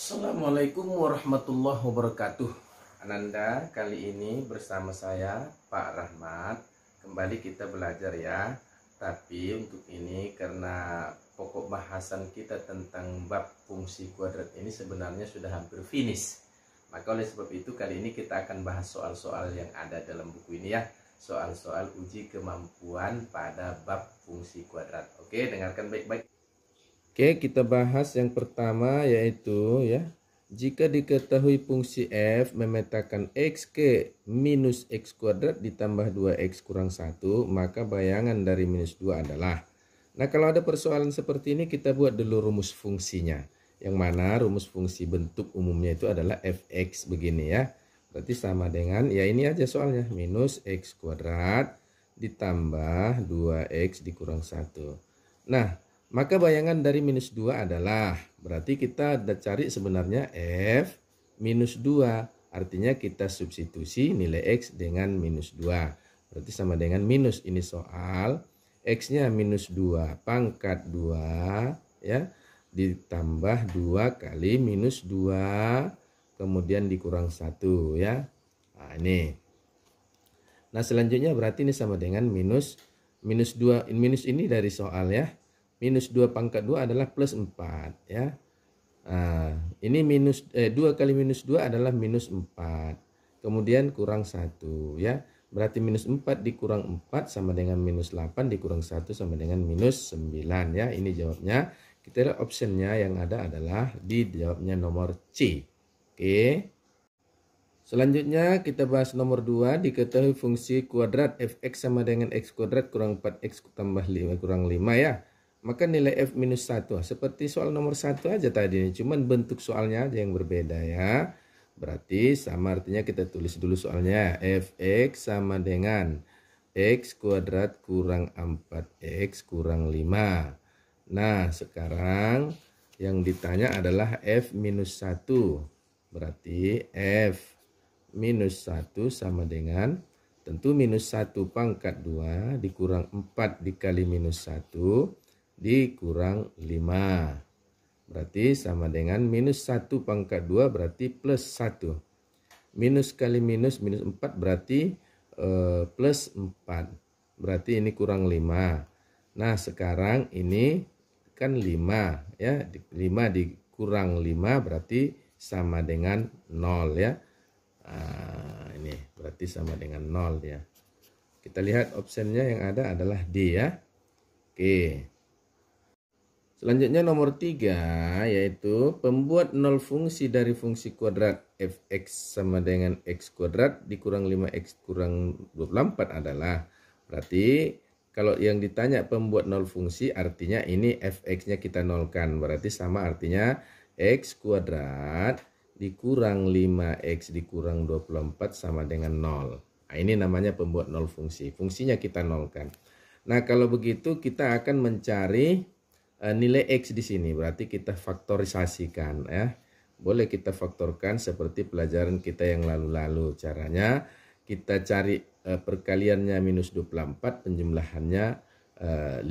Assalamualaikum warahmatullahi wabarakatuh. Ananda, kali ini bersama saya Pak Rahmat. Kembali kita belajar ya. Tapi untuk ini karena pokok bahasan kita tentang bab fungsi kuadrat ini sebenarnya sudah hampir finish. Maka oleh sebab itu kali ini kita akan bahas soal-soal yang ada dalam buku ini ya. Soal-soal uji kemampuan pada bab fungsi kuadrat. Oke, dengarkan baik-baik. Oke, kita bahas yang pertama yaitu ya, jika diketahui fungsi f memetakan x ke minus x kuadrat ditambah 2x kurang 1, maka bayangan dari minus 2 adalah. Nah, kalau ada persoalan seperti ini kita buat dulu rumus fungsinya. Yang mana rumus fungsi bentuk umumnya itu adalah fx begini ya. Berarti sama dengan, ya ini aja soalnya, minus x kuadrat ditambah 2x dikurang 1. Nah, maka bayangan dari minus 2 adalah, berarti kita udah cari sebenarnya f minus 2. Artinya kita substitusi nilai x dengan minus 2. Berarti sama dengan minus, ini soal x-nya minus 2 pangkat 2 ya, ditambah 2 kali minus 2 kemudian dikurang 1 ya. Nah, ini. Nah, selanjutnya berarti ini sama dengan minus 2. Minus ini dari soal ya. Minus 2 pangkat 2 adalah plus 4 ya. Nah, ini minus 2 kali minus 2 adalah minus 4. Kemudian kurang 1 ya. Berarti minus 4 dikurang 4 sama dengan minus 8 dikurang 1 sama dengan minus 9 ya. Ini jawabnya. Kita lihat optionnya yang ada adalah di jawabnya nomor C. Oke. Selanjutnya kita bahas nomor 2. Diketahui fungsi kuadrat fx sama dengan x kuadrat kurang 4x tambah 5 kurang 5 ya. Maka nilai f minus 1 seperti soal nomor 1 aja tadi ini, cuman bentuk soalnya aja yang berbeda ya. Berarti sama, artinya kita tulis dulu soalnya. Fx sama dengan x kuadrat kurang 4x kurang 5. Nah, sekarang yang ditanya adalah f minus 1. Berarti f minus 1 sama dengan, tentu minus 1 pangkat 2 dikurang 4 dikali minus 1 dikurang 5. Berarti sama dengan minus 1 pangkat 2 berarti plus 1. Minus kali minus, minus 4 berarti plus 4. Berarti ini kurang 5. Nah, sekarang ini kan 5 ya. 5 dikurang 5 berarti sama dengan 0 ya. Nah, ini berarti sama dengan 0 ya. Kita lihat optionnya yang ada adalah D ya. Oke. Selanjutnya nomor 3 yaitu pembuat 0 fungsi dari fungsi kuadrat fx sama dengan x kuadrat dikurang 5x kurang 24 adalah. Berarti kalau yang ditanya pembuat 0 fungsi artinya ini fx-nya kita nolkan. Berarti sama, artinya x kuadrat dikurang 5x dikurang 24 sama dengan 0. Nah, ini namanya pembuat 0 fungsi. Fungsinya kita nolkan. Nah, kalau begitu kita akan mencari nilai x di sini. Berarti kita faktorisasikan ya. Boleh kita faktorkan seperti pelajaran kita yang lalu-lalu. Caranya kita cari perkaliannya minus 24, penjumlahannya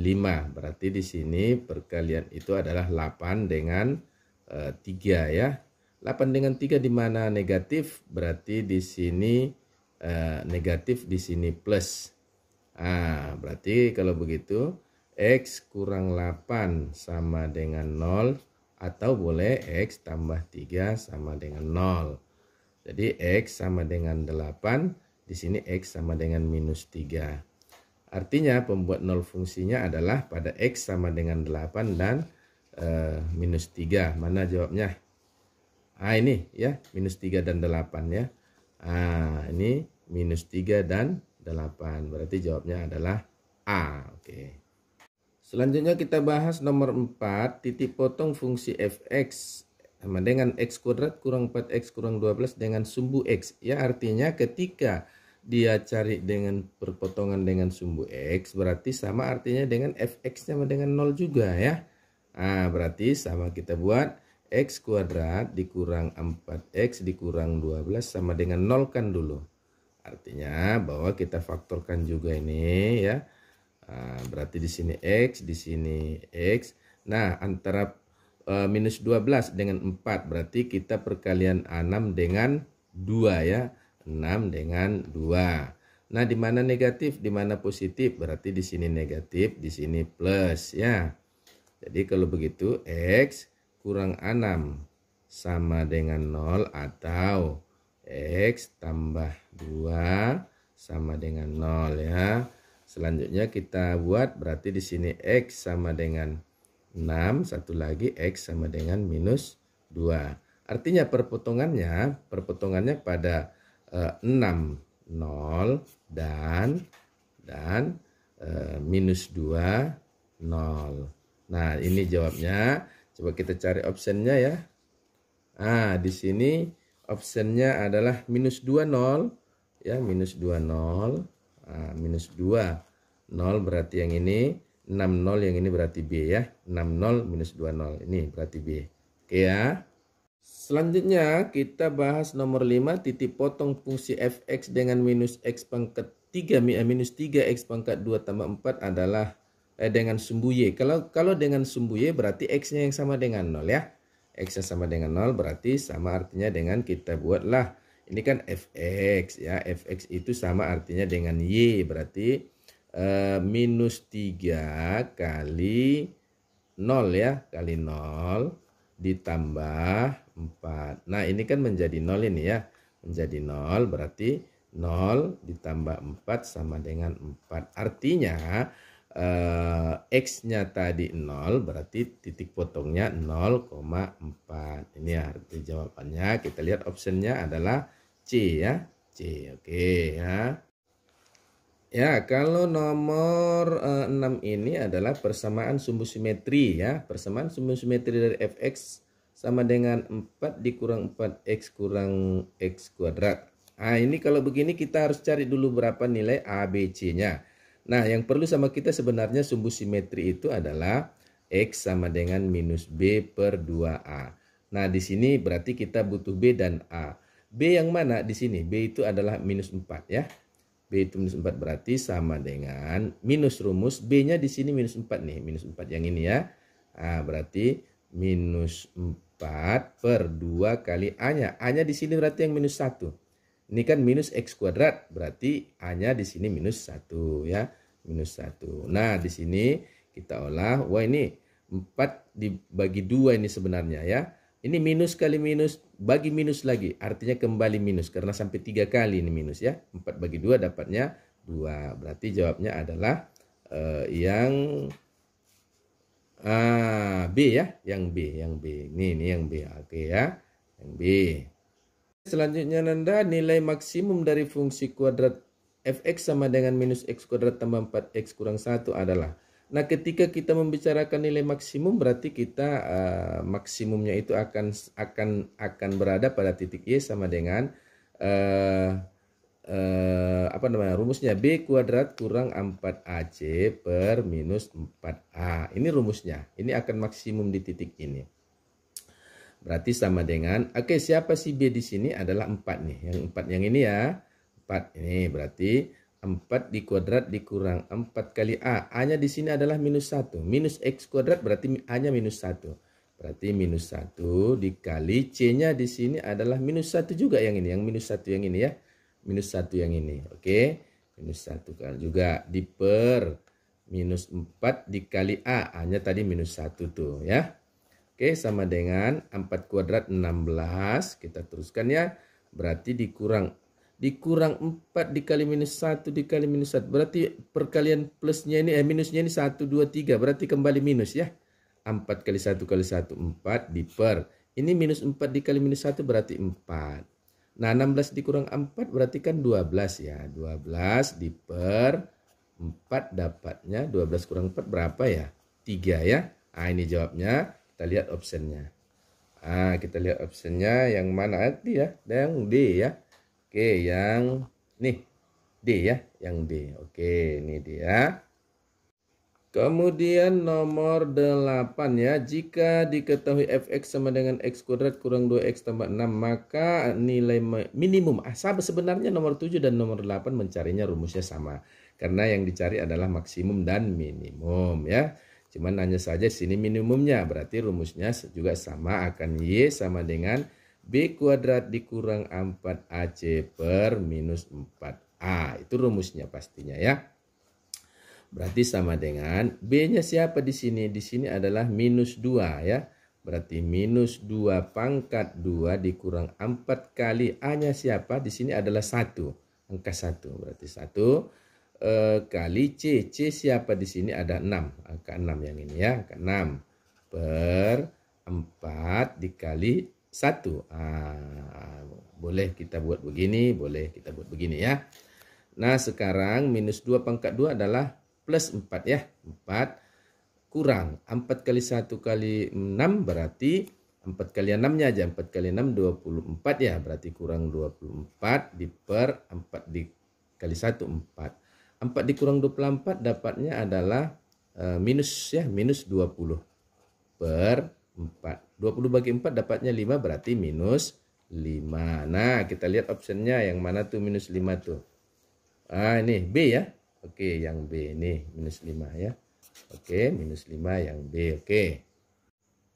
5. Berarti di sini perkalian itu adalah 8 dengan 3 ya. 8 dengan 3 di mana negatif, berarti di sini negatif, di sini plus. Nah, berarti kalau begitu x kurang 8 sama dengan 0, atau boleh x tambah 3 sama dengan 0. Jadi x sama dengan 8, di sini x sama dengan minus 3. Artinya pembuat 0 fungsinya adalah pada x sama dengan 8 dan minus 3. Mana jawabnya? Ah, ini ya, minus 3 dan 8 ya. Ah, ini minus 3 dan 8. Berarti jawabnya adalah A. Oke. Selanjutnya kita bahas nomor 4, titik potong fungsi fx sama dengan x kuadrat kurang 4x kurang 12 dengan sumbu x. Ya, artinya ketika dia cari dengan perpotongan dengan sumbu x, berarti sama artinya dengan fx sama dengan 0 juga ya. Nah, berarti sama kita buat x kuadrat dikurang 4x dikurang 12 sama dengan 0 kan dulu. Artinya bahwa kita faktorkan juga ini ya. Nah, berarti di sini x, di sini x. Nah, antara minus 12 dengan 4. Berarti kita perkalian 6 dengan 2 ya. 6 dengan 2. Nah, di mana negatif, di mana positif? Berarti di sini negatif, di sini plus ya. Jadi kalau begitu X kurang 6 sama dengan 0 atau X tambah 2 sama dengan 0 ya. Selanjutnya kita buat berarti di sini X sama dengan 6, satu lagi X sama dengan minus 2. Artinya perpotongannya pada 6, 0 dan minus 2, 0. Nah, ini jawabnya. Coba kita cari optionnya ya. Nah, di sini optionnya adalah minus 2, 0 ya, minus 2, 0. Nah, minus 2, 0 berarti yang ini, 6, 0 yang ini berarti B ya. 6, 0 minus 2, 0 ini berarti B. Oke ya. Selanjutnya kita bahas nomor 5, titik potong fungsi fx dengan minus x pangkat 3 minus 3x pangkat 2 tambah 4 adalah dengan sumbu y. Kalau dengan sumbu y berarti x-nya yang sama dengan 0 ya. X-nya sama dengan 0 berarti sama artinya dengan kita buatlah. Ini kan fx ya. Fx itu sama artinya dengan y. Berarti minus 3 kali 0 ya. Kali 0 ditambah 4. Nah, ini kan menjadi 0 ini ya. Menjadi 0 berarti 0 ditambah 4 sama dengan 4. Artinya X-nya tadi 0 berarti titik potongnya 0,4. Ini arti jawabannya. Kita lihat optionnya adalah C ya. C. Oke ya. Ya, kalau nomor 6 ini adalah persamaan sumbu simetri ya. Persamaan sumbu simetri dari fx sama dengan 4 dikurang 4x kurang x kuadrat. Nah, ini kalau begini kita harus cari dulu berapa nilai A, B, C-nya. Nah, yang perlu sama kita sebenarnya sumbu simetri itu adalah X sama dengan minus B per 2A. Nah, di sini berarti kita butuh B dan A. B yang mana di sini? B itu adalah minus 4 ya. B itu minus 4 berarti sama dengan minus rumus. B-nya di sini minus 4 nih. Minus 4 yang ini ya. Nah, berarti minus 4 per 2 kali A-nya. A-nya di sini berarti yang minus 1. Ini kan minus X kuadrat, berarti A-nya di sini minus 1 ya, minus 1. Nah, di sini kita olah, wah ini 4 dibagi 2 ini sebenarnya ya. Ini minus kali minus, bagi minus lagi, artinya kembali minus, karena sampai 3 kali ini minus ya. 4 bagi 2 dapatnya 2, berarti jawabnya adalah yang B ya, yang B. Ini yang B, oke ya, yang B. Selanjutnya Nanda, nilai maksimum dari fungsi kuadrat fx sama dengan minus x kuadrat tambah 4x kurang 1 adalah. Nah, ketika kita membicarakan nilai maksimum berarti kita maksimumnya itu akan berada pada titik y sama dengan rumusnya b kuadrat kurang 4ac per minus 4a. Ini rumusnya. Ini akan maksimum di titik ini. Berarti sama dengan, oke, siapa si B di sini adalah 4 nih. Yang 4 yang ini ya. 4 ini berarti 4 di kuadrat dikurang 4 kali A. A-nya di sini adalah minus 1. Minus X kuadrat berarti A-nya minus 1. Berarti minus 1 dikali C-nya di sini adalah minus 1 juga yang ini. Yang minus 1 yang ini ya. Minus 1 yang ini. Oke. Minus 1 kali juga diper minus 4 dikali A. A-nya tadi minus 1 tuh ya. Oke, sama dengan 4 kuadrat 16. Kita teruskan ya. Berarti dikurang 4 dikali minus 1 dikali minus 1. Berarti perkalian plusnya ini, minusnya ini 1, 2, 3. Berarti kembali minus ya. 4 kali 1 kali 1, 4 diper. Ini minus 4 dikali minus 1 berarti 4. Nah, 16 dikurang 4 berarti kan 12 ya. 12 diper 4 dapatnya. 12 kurang 4 berapa ya? 3 ya. Nah, ini jawabnya. Kita lihat optionnya. Kita lihat optionnya yang mana tadi ya? Yang D ya. Oke, yang nih D ya, yang D. Oke, ini dia. Kemudian nomor 8 ya. Jika diketahui fx sama dengan x kuadrat kurang 2x tambah 6, maka nilai minimum. Sebenarnya nomor 7 dan nomor 8 mencarinya rumusnya sama. Karena yang dicari adalah maksimum dan minimum ya. Cuman hanya saja sini minimumnya, berarti rumusnya juga sama, akan Y sama dengan B kuadrat dikurang 4AC per minus 4A. Itu rumusnya pastinya ya. Berarti sama dengan B-nya siapa di sini? Di sini adalah minus 2 ya. Berarti minus 2 pangkat 2 dikurang 4 kali A-nya siapa? Di sini adalah 1. Angka 1. Berarti 1 kali C. C siapa di sini? Ada 6. Angka 6 yang ini ya. Angka 6 per 4 dikali 1. Boleh kita buat begini, boleh kita buat begini ya. Nah sekarang minus 2 pangkat 2 adalah plus 4 ya. 4 kurang 4 kali 1 kali 6 berarti 4 kali 6 nya aja. 4 kali 6 24 ya. Berarti kurang 24 per 4 dikali 1 4. 4 dikurang 24 dapatnya adalah minus ya. Minus 20 per 4. 20 bagi 4 dapatnya 5 berarti minus 5. Nah kita lihat optionnya yang mana tuh minus 5 tuh. Ini B ya. Oke, yang B ini minus 5 ya. Oke, minus 5 yang B. Oke.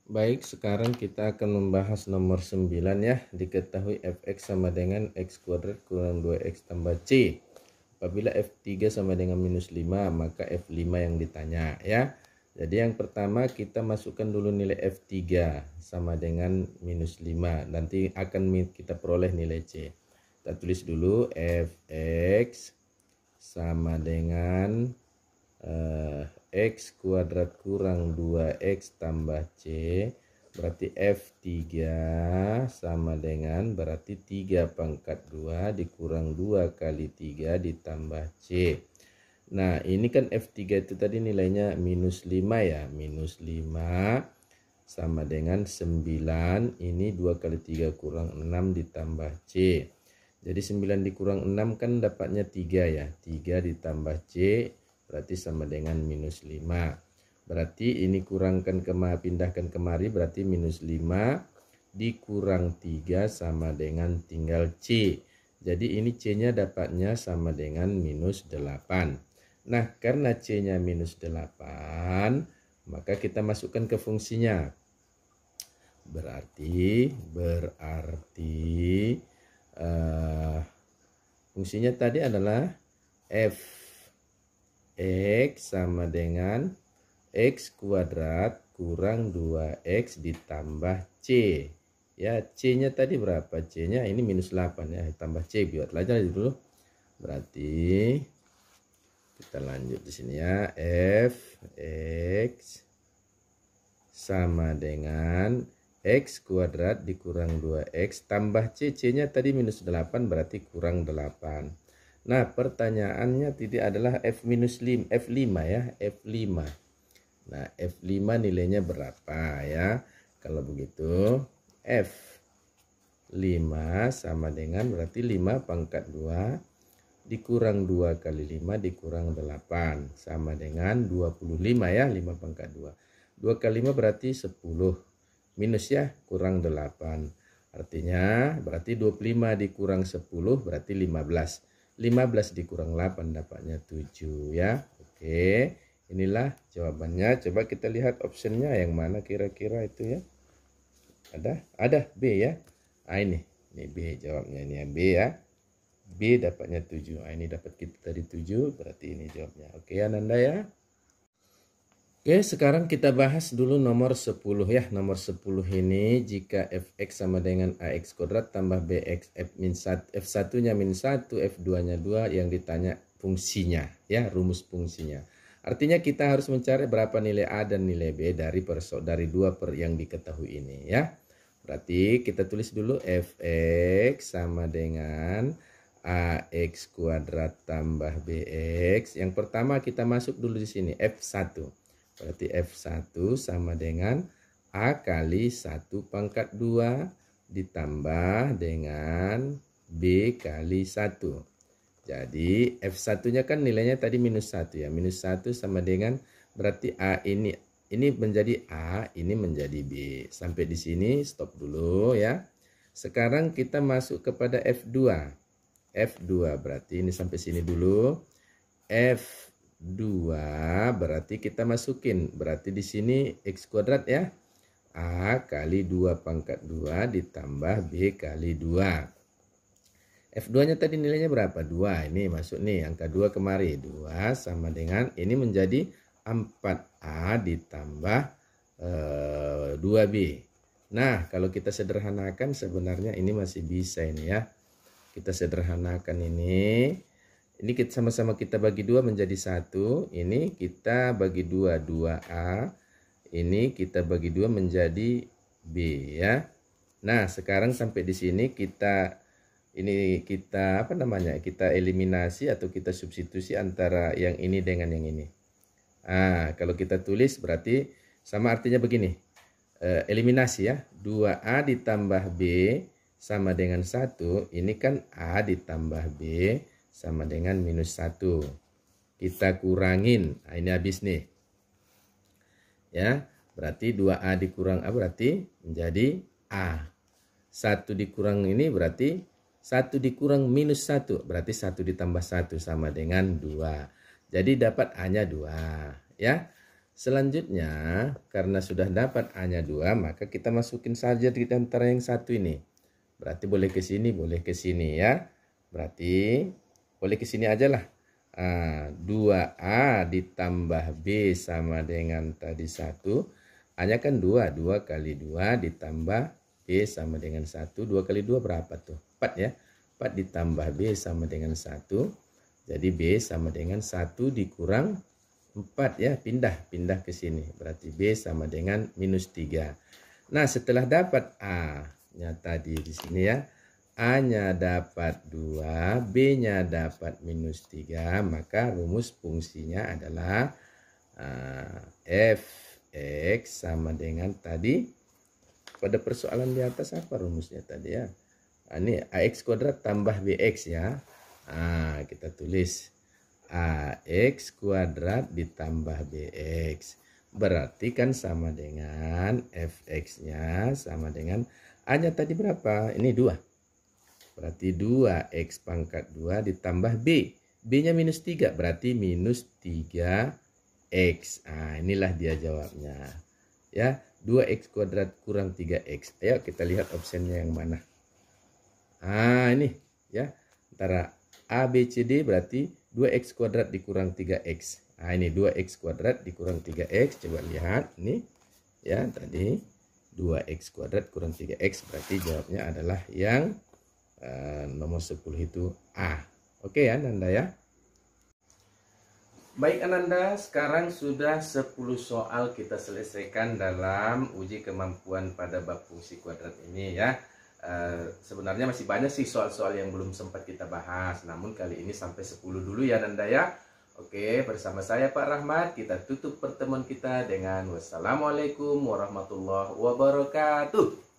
Baik, sekarang kita akan membahas nomor 9 ya. Diketahui fx sama dengan x kuadrat kurang 2x tambah c. Apabila f3 sama dengan minus 5, maka f5 yang ditanya ya. Jadi yang pertama kita masukkan dulu nilai f3 sama dengan minus 5. Nanti akan kita peroleh nilai c. Kita tulis dulu fx sama dengan x kuadrat kurang 2x tambah c. Berarti f3 sama dengan berarti 3 pangkat 2 dikurang 2 kali 3 ditambah c. Nah ini kan f3 itu tadi nilainya minus 5 ya. Minus 5 sama dengan 9. Ini 2 kali 3 kurang 6 ditambah c. Jadi 9 dikurang 6 kan dapatnya 3 ya. 3 ditambah C berarti sama dengan minus 5. Berarti ini kurangkan pindahkan kemari berarti minus 5 dikurang 3 sama dengan tinggal C. Jadi ini C-nya dapatnya sama dengan minus 8. Nah karena C-nya minus 8 maka kita masukkan ke fungsinya. Berarti fungsinya tadi adalah f x sama dengan x kuadrat kurang 2x ditambah c. Ya, c-nya tadi berapa? C-nya ini minus 8 ya, tambah c buat aja dulu. Berarti kita lanjut di sini ya, f x sama dengan x kuadrat dikurang 2x tambah c. C-nya tadi minus 8 berarti kurang 8. Nah pertanyaannya tidak adalah f5 ya. F5. Nah f5 nilainya berapa ya. Kalau begitu f5 sama dengan berarti 5 pangkat 2 dikurang 2 kali 5 dikurang 8 sama dengan 25 ya. 5 pangkat 2. 2 kali 5 berarti 10. Minus ya, kurang 8. Artinya berarti 25 dikurang 10 berarti 15. 15 dikurang 8 dapatnya 7 ya. Oke, inilah jawabannya. Coba kita lihat optionnya yang mana kira-kira itu ya. Ada B ya. Ini B jawabnya, ini ya B ya. B dapatnya 7. Ini dapat kita tadi 7 berarti ini jawabnya. Oke Ananda ya. Oke, sekarang kita bahas dulu nomor 10 ya. Nomor 10 ini jika fx sama dengan ax kuadrat tambah bx f1-nya min 1, f2-nya 2 yang ditanya fungsinya ya, rumus fungsinya. Artinya kita harus mencari berapa nilai a dan nilai b dari dua yang diketahui ini ya. Berarti kita tulis dulu fx sama dengan ax kuadrat tambah bx. Yang pertama kita masuk dulu di sini f1. Berarti F1 sama dengan A kali 1 pangkat 2 ditambah dengan B kali 1. Jadi F1-nya kan nilainya tadi minus 1 ya. Minus 1 sama dengan berarti A ini menjadi A, ini menjadi B. Sampai di sini stop dulu ya. Sekarang kita masuk kepada F2. F2 berarti ini sampai sini dulu. F2 2 berarti kita masukin. Berarti di sini X kuadrat ya. A kali 2 pangkat 2 ditambah B kali 2. F2-nya tadi nilainya berapa? 2. Ini masuk nih, angka 2 kemari. 2 sama dengan, ini menjadi 4A ditambah 2B. Nah, kalau kita sederhanakan sebenarnya ini masih bisa ini ya. Kita sederhanakan ini. Ini kita sama-sama kita bagi 2 menjadi 1. Ini kita bagi 2, 2A. Ini kita bagi 2 menjadi B ya. Nah, sekarang sampai di sini kita apa namanya? Kita eliminasi atau kita substitusi antara yang ini dengan yang ini. Nah, kalau kita tulis berarti sama, artinya begini. Eliminasi ya. 2A ditambah B sama dengan 1. Ini kan A ditambah B sama dengan minus 1. Kita kurangin. Nah, ini habis nih. Ya, berarti 2A dikurang A berarti menjadi A. 1 dikurang ini berarti 1 dikurang minus 1. Berarti 1 ditambah 1 sama dengan 2. Jadi dapat A-nya 2. Ya. Selanjutnya, karena sudah dapat A-nya 2, maka kita masukin saja di antara yang satu ini. Berarti boleh ke sini, boleh ke sini ya. Berarti boleh ke sini aja lah. 2A ditambah B sama dengan tadi 1. A-nya kan 2. 2 kali 2 ditambah B sama dengan 1. 2 kali 2 berapa tuh? 4 ya. 4 ditambah B sama dengan 1. Jadi B sama dengan 1 dikurang 4 ya. Pindah ke sini. Berarti B sama dengan minus 3. Nah, setelah dapat A-nya tadi di sini ya. A-nya dapat 2, B-nya dapat minus 3, maka rumus fungsinya adalah Fx sama dengan tadi, pada persoalan di atas apa rumusnya tadi ya? Ini AX kuadrat tambah BX ya. Kita tulis AX kuadrat ditambah BX. Berarti kan sama dengan Fx-nya sama dengan A-nya tadi berapa? Ini 2. Berarti 2x pangkat 2 ditambah B. B-nya minus 3. Berarti minus 3x. Inilah dia jawabnya. Ya, 2x kuadrat kurang 3x. Ayo kita lihat opsinya yang mana. Ini ya. Antara A, B, C, D berarti 2x kuadrat dikurang 3x. Ini 2x kuadrat dikurang 3x. Coba lihat. Ini ya tadi 2x kuadrat kurang 3x. Berarti jawabnya adalah yang nomor 10 itu A. Oke ya Ananda ya. Baik Ananda, sekarang sudah 10 soal kita selesaikan dalam uji kemampuan pada bab fungsi kuadrat ini ya. Sebenarnya masih banyak sih soal-soal yang belum sempat kita bahas. Namun kali ini sampai 10 dulu ya Ananda ya. Oke, bersama saya Pak Rahmat, kita tutup pertemuan kita dengan wassalamualaikum warahmatullahi wabarakatuh.